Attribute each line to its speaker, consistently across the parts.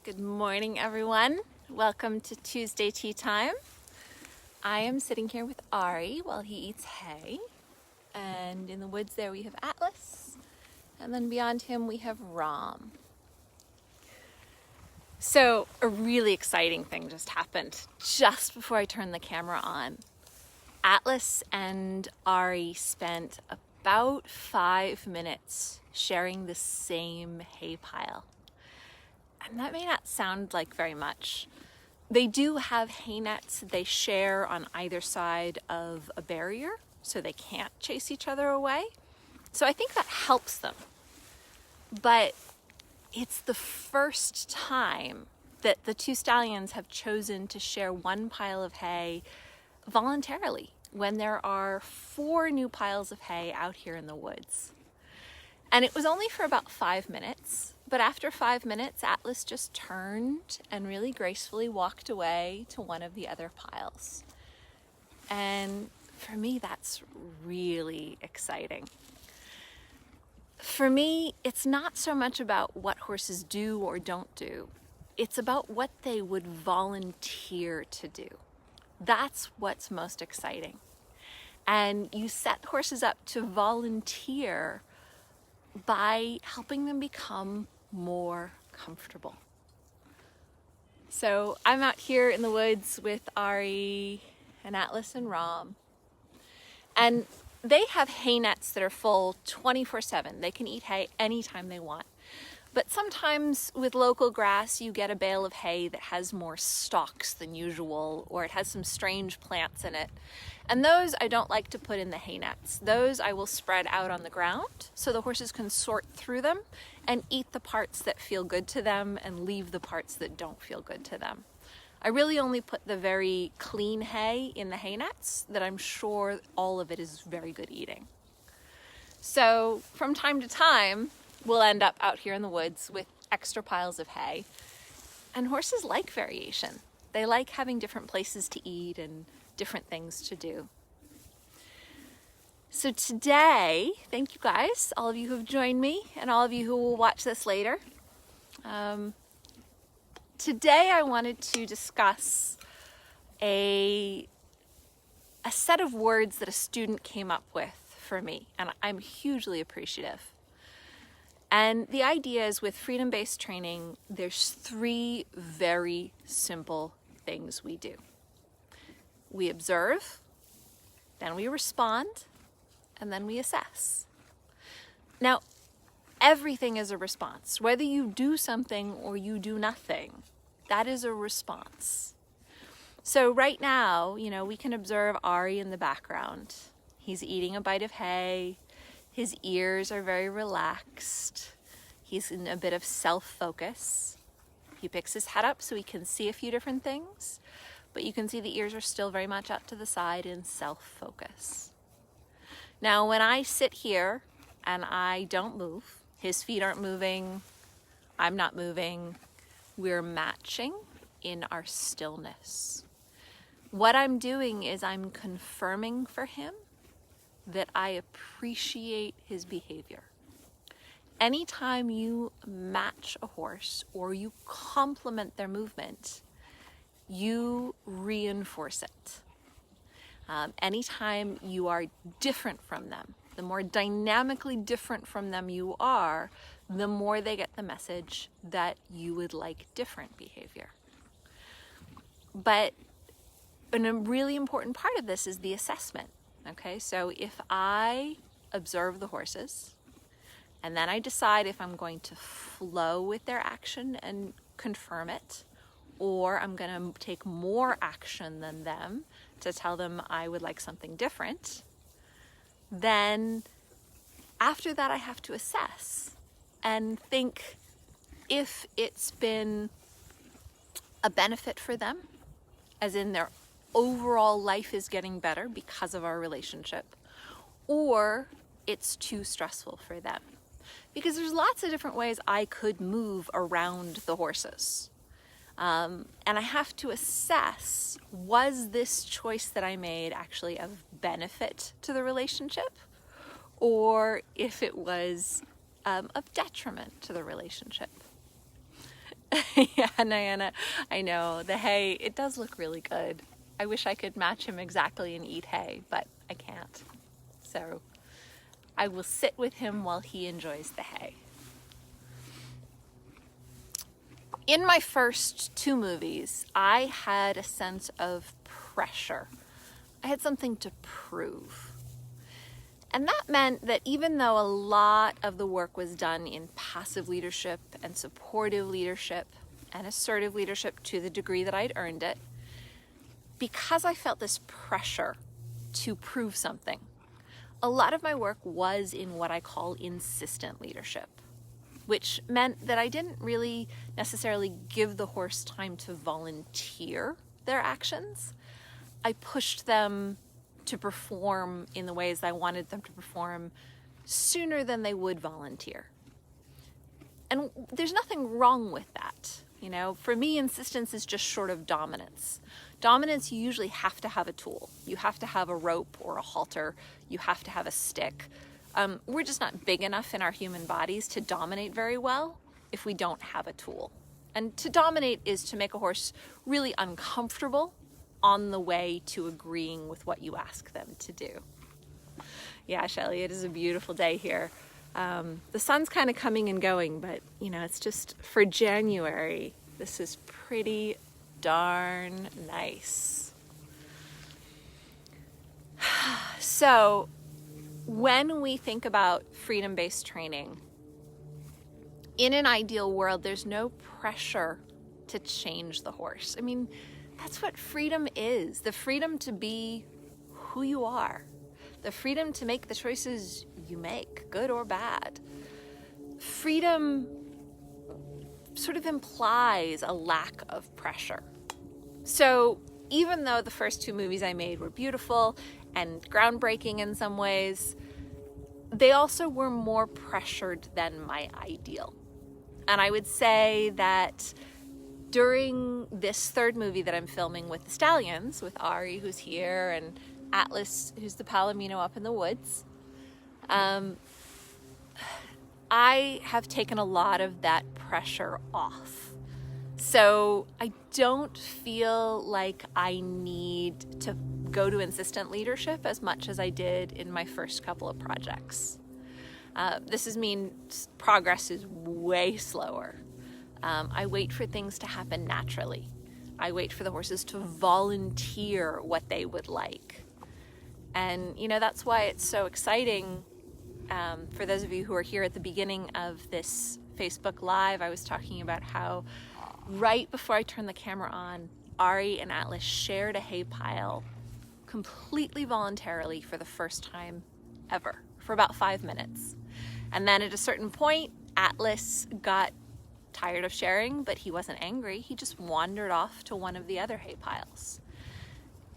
Speaker 1: Good morning, everyone. Welcome to Tuesday Tea Time. I am sitting here with Ari while he eats hay. And in the woods there we have Atlas. And then beyond him we have Ram. So a really exciting thing just happened just before I turned the camera on. Atlas and Ari spent about 5 minutes sharing the same hay pile. And that may not sound like very much. They do have hay nets they share on either side of a barrier, so they can't chase each other away. So I think that helps them. But it's the first time that the two stallions have chosen to share one pile of hay voluntarily when there are 4 new piles of hay out here in the woods. And it was only for about 5 minutes, but after 5 minutes, Atlas just turned and really gracefully walked away to one of the other piles. And for me, that's really exciting. For me, it's not so much about what horses do or don't do. It's about what they would volunteer to do. That's what's most exciting. And you set horses up to volunteer by helping them become more comfortable. So I'm out here in the woods with Ari and Atlas and Ram. And they have hay nets that are full 24/7. They can eat hay anytime they want. But sometimes with local grass, you get a bale of hay that has more stalks than usual, or it has some strange plants in it. And those I don't like to put in the hay nets. Those I will spread out on the ground so the horses can sort through them and eat the parts that feel good to them and leave the parts that don't feel good to them. I really only put the very clean hay in the hay nets that I'm sure all of it is very good eating. So from time to time, we'll end up out here in the woods with extra piles of hay. And horses like variation. They like having different places to eat and different things to do. So today, thank you guys, all of you who have joined me and all of you who will watch this later. Today I wanted to discuss a set of words that a student came up with for me, and I'm hugely appreciative. And the idea is with freedom-based training, there's 3 very simple things we do. We observe, then we respond, and then we assess. Now, everything is a response. Whether you do something or you do nothing, that is a response. So right now, we can observe Ari in the background. He's eating a bite of hay. His ears are very relaxed. He's in a bit of self-focus. He picks his head up so he can see a few different things, but you can see the ears are still very much up to the side in self-focus. Now, when I sit here and I don't move, his feet aren't moving, I'm not moving, we're matching in our stillness. What I'm doing is I'm confirming for him that I appreciate his behavior. Anytime you match a horse or you complement their movement, you reinforce it. Anytime you are different from them, the more dynamically different from them you are, the more they get the message that you would like different behavior. But a really important part of this is the assessment. Okay, so if I observe the horses and then I decide if I'm going to flow with their action and confirm it, or I'm going to take more action than them to tell them I would like something different, then after that I have to assess and think if it's been a benefit for them, as in their overall life is getting better because of our relationship, or it's too stressful for them. Because there's lots of different ways I could move around the horses. And I have to assess, was this choice that I made actually of benefit to the relationship, or if it was of detriment to the relationship. Yeah. Diana, I know. The hay, it does look really good. I wish I could match him exactly and eat hay, but I can't. So I will sit with him while he enjoys the hay. In my first 2 movies, I had a sense of pressure. I had something to prove. And that meant that even though a lot of the work was done in passive leadership and supportive leadership and assertive leadership to the degree that I'd earned it, because I felt this pressure to prove something, a lot of my work was in what I call insistent leadership, which meant that I didn't really necessarily give the horse time to volunteer their actions. I pushed them to perform in the ways I wanted them to perform sooner than they would volunteer. And there's nothing wrong with that. You know, for me, insistence is just short of dominance. Dominance, you usually have to have a tool. You have to have a rope or a halter. You have to have a stick. We're just not big enough in our human bodies to dominate very well if we don't have a tool. And to dominate is to make a horse really uncomfortable on the way to agreeing with what you ask them to do. Yeah, Shelley, it is a beautiful day here. The sun's kind of coming and going, but you know, it's just for January. This is pretty darn nice. So, when we think about freedom-based training, in an ideal world, there's no pressure to change the horse. I mean, that's what freedom is. The freedom to be who you are. The freedom to make the choices you make, good or bad. Freedom sort of implies a lack of pressure. So even though the first 2 movies I made were beautiful and groundbreaking in some ways, they also were more pressured than my ideal. And I would say that during this 3rd movie that I'm filming with the stallions, with Ari, who's here, and Atlas, who's the Palomino up in the woods, I have taken a lot of that pressure off. So I don't feel like I need to go to insistent leadership as much as I did in my first couple of projects. This means progress is way slower. I wait for things to happen naturally. I wait for the horses to volunteer what they would like. And, you know, that's why it's so exciting. For those of you who are here at the beginning of this Facebook Live, I was talking about how right before I turned the camera on, Ari and Atlas shared a hay pile completely voluntarily for the first time ever, for about 5 minutes. And then at a certain point, Atlas got tired of sharing, but he wasn't angry. He just wandered off to one of the other hay piles.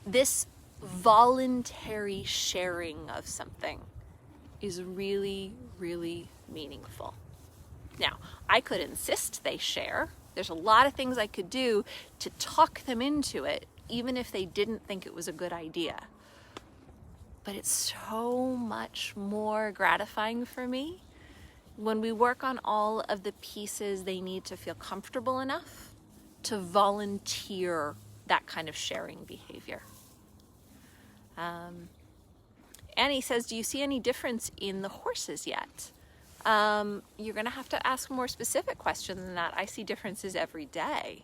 Speaker 1: This voluntary sharing of something is really, really meaningful. Now, I could insist they share. There's a lot of things I could do to talk them into it, even if they didn't think it was a good idea. But it's so much more gratifying for me when we work on all of the pieces they need to feel comfortable enough to volunteer that kind of sharing behavior. Annie says, do you see any difference in the horses yet? You're going to have to ask a more specific question than that. I see differences every day.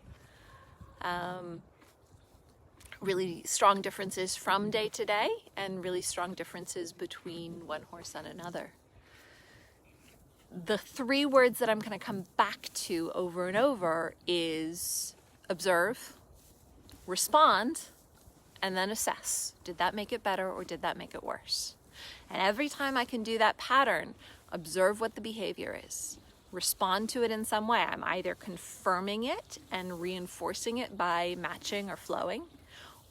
Speaker 1: Really strong differences from day to day, and really strong differences between one horse and another. The 3 words that I'm going to come back to over and over is observe, respond, and then assess. Did that make it better or did that make it worse? And every time I can do that pattern, observe what the behavior is, respond to it in some way. I'm either confirming it and reinforcing it by matching or flowing,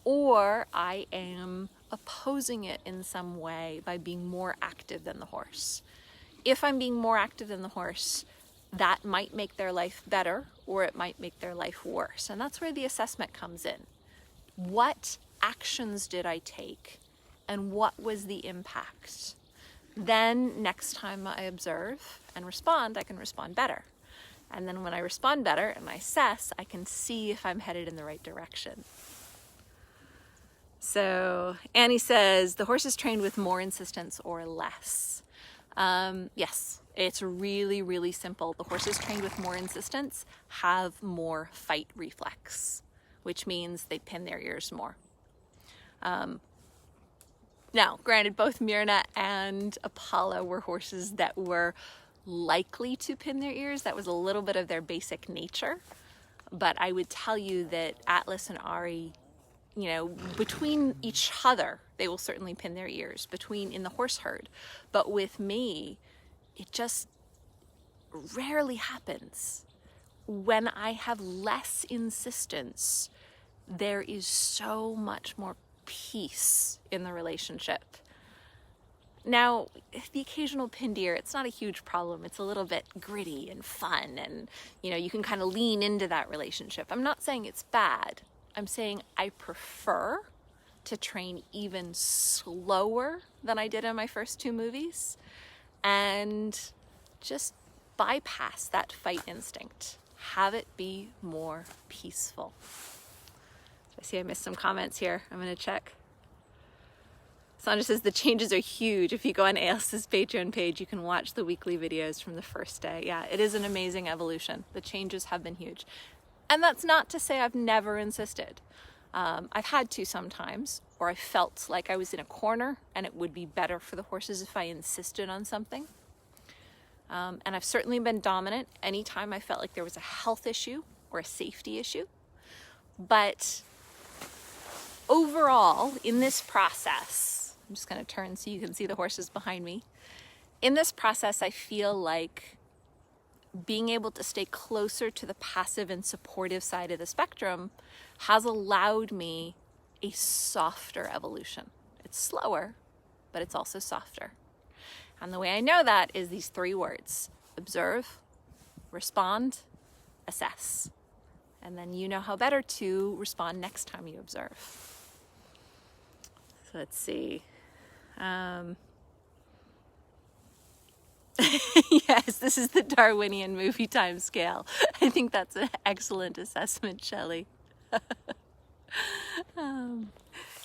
Speaker 1: or I am opposing it in some way by being more active than the horse. If I'm being more active than the horse, that might make their life better or it might make their life worse. And that's where the assessment comes in. What actions did I take and what was the impact? Then next time I observe and respond, I can respond better. And then when I respond better and I assess, I can see if I'm headed in the right direction. So Annie says, the horse is trained with more insistence or less. Yes, it's really, really simple. The horses trained with more insistence have more fight reflex, which means they pin their ears more. Now, granted, both Myrna and Apollo were horses that were likely to pin their ears. That was a little bit of their basic nature. But I would tell you that Atlas and Ari, you know, between each other, they will certainly pin their ears in the horse herd. But with me, it just rarely happens. When I have less insistence, there is so much more peace in the relationship. Now, the occasional pinned ear, it's not a huge problem. It's a little bit gritty and fun, and you know, you can kind of lean into that relationship. I'm not saying it's bad. I'm saying I prefer to train even slower than I did in my first 2 movies and just bypass that fight instinct. Have it be more peaceful. I see I missed some comments here. I'm going to check. Sandra says the changes are huge. If you go on Elsa's Patreon page, you can watch the weekly videos from the first day. Yeah, it is an amazing evolution. The changes have been huge. And that's not to say I've never insisted. I've had to sometimes, or I felt like I was in a corner and it would be better for the horses if I insisted on something. And I've certainly been dominant anytime I felt like there was a health issue or a safety issue. But overall, in this process, I'm just going to turn so you can see the horses behind me. In this process, I feel like being able to stay closer to the passive and supportive side of the spectrum has allowed me a softer evolution. It's slower, but it's also softer. And the way I know that is these 3 words: observe, respond, assess. And then you know how better to respond next time you observe. So let's see. Yes, this is the Darwinian movie time scale. I think that's an excellent assessment, Shelley.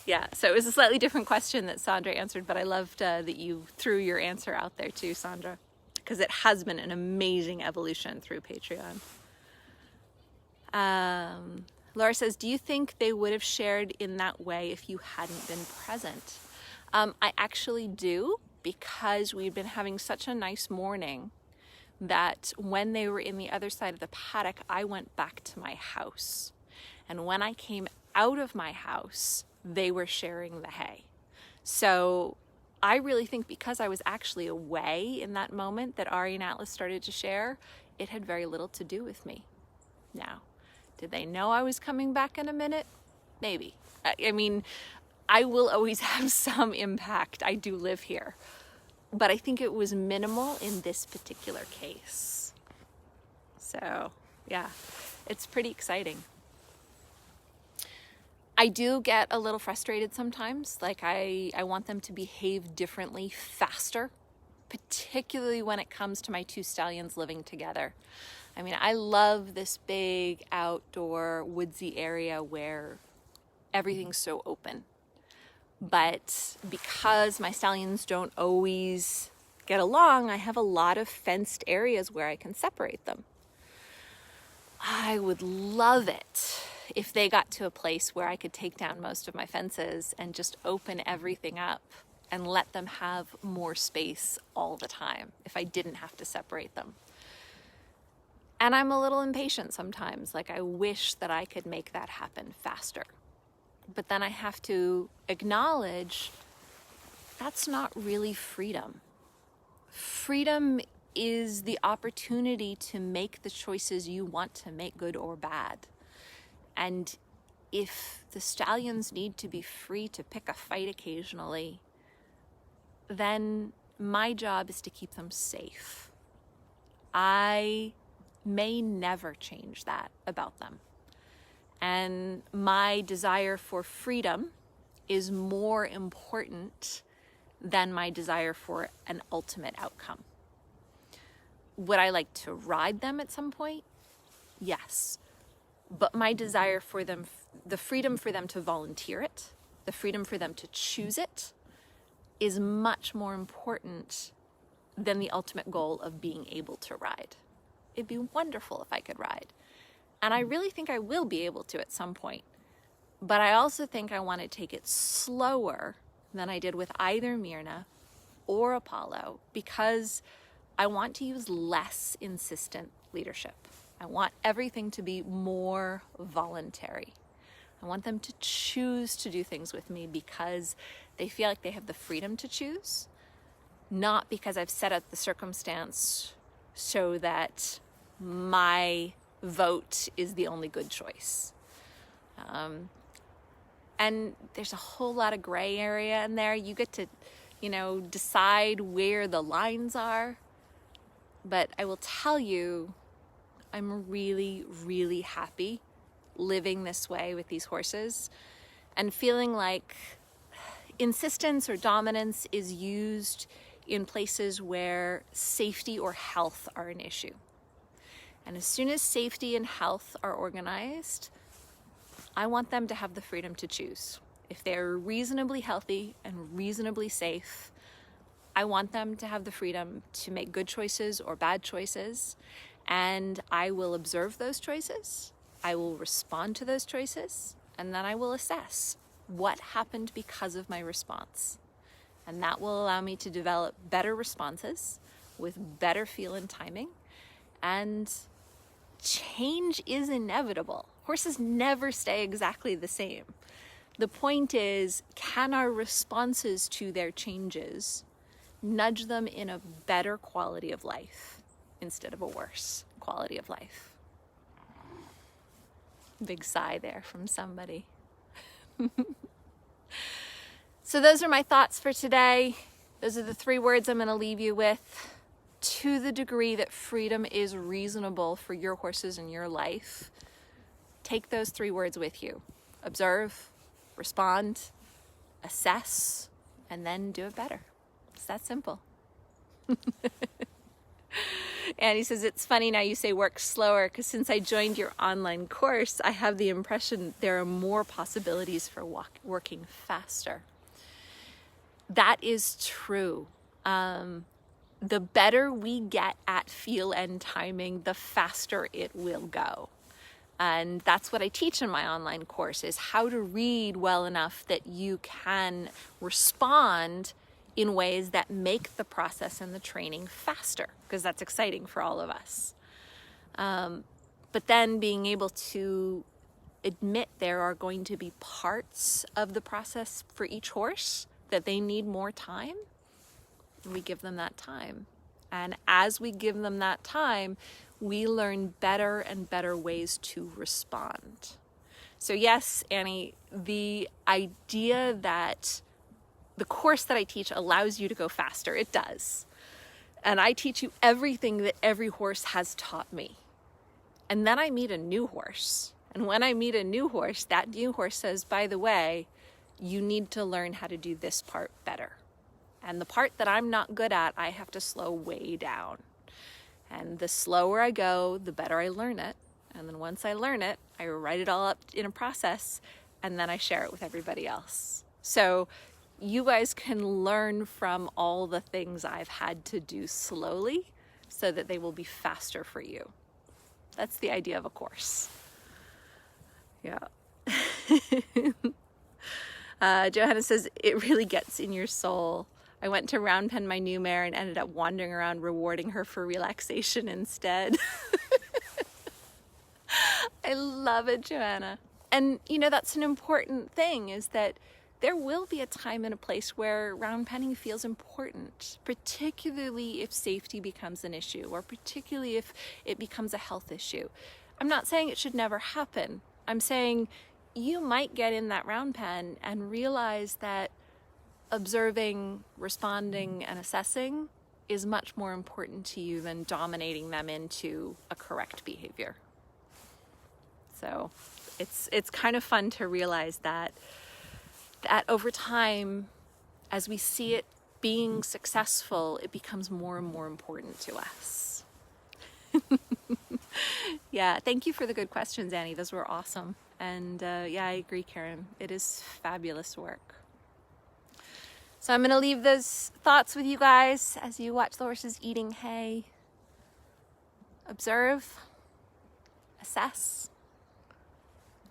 Speaker 1: Yeah, so it was a slightly different question that Sandra answered, but I loved that you threw your answer out there too, Sandra, because it has been an amazing evolution through Patreon. Laura says, do you think they would have shared in that way if you hadn't been present? I actually do, because we'd been having such a nice morning that when they were in the other side of the paddock, I went back to my house. And when I came out of my house, they were sharing the hay. So I really think because I was actually away in that moment that Ari and Atlas started to share, it had very little to do with me. Now, did they know I was coming back in a minute? Maybe. I mean, I will always have some impact. I do live here. But I think it was minimal in this particular case. So, yeah, it's pretty exciting. I do get a little frustrated sometimes. Like I want them to behave differently faster, particularly when it comes to my 2 stallions living together. I mean, I love this big outdoor woodsy area where everything's so open. But because my stallions don't always get along, I have a lot of fenced areas where I can separate them. I would love it if they got to a place where I could take down most of my fences and just open everything up and let them have more space all the time if I didn't have to separate them. And I'm a little impatient sometimes. Like, I wish that I could make that happen faster. But then I have to acknowledge that's not really freedom. Freedom is the opportunity to make the choices you want to make, good or bad. And if the stallions need to be free to pick a fight occasionally, then my job is to keep them safe. I may never change that about them. And my desire for freedom is more important than my desire for an ultimate outcome. Would I like to ride them at some point? Yes. But my desire for them, the freedom for them to volunteer it, the freedom for them to choose it, is much more important than the ultimate goal of being able to ride. It'd be wonderful if I could ride. And I really think I will be able to at some point. But I also think I want to take it slower than I did with either Myrna or Apollo, because I want to use less insistent leadership. I want everything to be more voluntary. I want them to choose to do things with me because they feel like they have the freedom to choose, not because I've set up the circumstance so that my vote is the only good choice. And there's a whole lot of gray area in there. You get to, decide where the lines are. But I will tell you, I'm really, really happy living this way with these horses and feeling like insistence or dominance is used in places where safety or health are an issue. And as soon as safety and health are organized, I want them to have the freedom to choose. If they're reasonably healthy and reasonably safe, I want them to have the freedom to make good choices or bad choices, and I will observe those choices, I will respond to those choices, and then I will assess what happened because of my response. And that will allow me to develop better responses with better feel and timing. And change is inevitable. Horses never stay exactly the same. The point is, can our responses to their changes nudge them in a better quality of life instead of a worse quality of life? Big sigh there from somebody. So those are my thoughts for today. Those are the 3 words I'm going to leave you with. To the degree that freedom is reasonable for your horses in your life, take those 3 words with you. Observe, respond, assess, and then do it better. It's that simple. And he says, it's funny now you say work slower, because since I joined your online course, I have the impression there are more possibilities for working faster. That is true. The better we get at feel and timing, the faster it will go. And that's what I teach in my online course, is how to read well enough that you can respond in ways that make the process and the training faster, because that's exciting for all of us. But then being able to admit there are going to be parts of the process for each horse that they need more time, we give them that time. And as we give them that time, we learn better and better ways to respond. So yes, Annie, the idea that the course that I teach allows you to go faster, it does. And I teach you everything that every horse has taught me. And then I meet a new horse. And when I meet a new horse, that new horse says, by the way, you need to learn how to do this part better. And the part that I'm not good at, I have to slow way down. And the slower I go, the better I learn it. And then once I learn it, I write it all up in a process, and then I share it with everybody else. So you guys can learn from all the things I've had to do slowly so that they will be faster for you. That's the idea of a course. Yeah. Johanna says, it really gets in your soul. I went to round pen my new mare and ended up wandering around rewarding her for relaxation instead. I love it, Johanna. And that's an important thing, is that there will be a time and a place where round penning feels important, particularly if safety becomes an issue, or particularly if it becomes a health issue. I'm not saying it should never happen. I'm saying you might get in that round pen and realize that observing, responding, and assessing is much more important to you than dominating them into a correct behavior. So it's kind of fun to realize that over time, as we see it being successful, it becomes more and more important to us. Yeah, thank you for the good questions, Annie. Those were awesome. And yeah, I agree, Karen. It is fabulous work. So I'm going to leave those thoughts with you guys as you watch the horses eating hay. Observe, assess.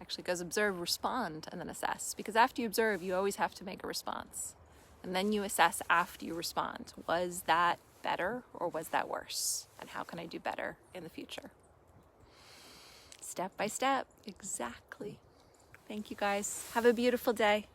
Speaker 1: Actually goes observe, respond, and then assess. Because after you observe, you always have to make a response. And then you assess after you respond. Was that better or was that worse? And how can I do better in the future? Step by step. Exactly. Thank you guys. Have a beautiful day.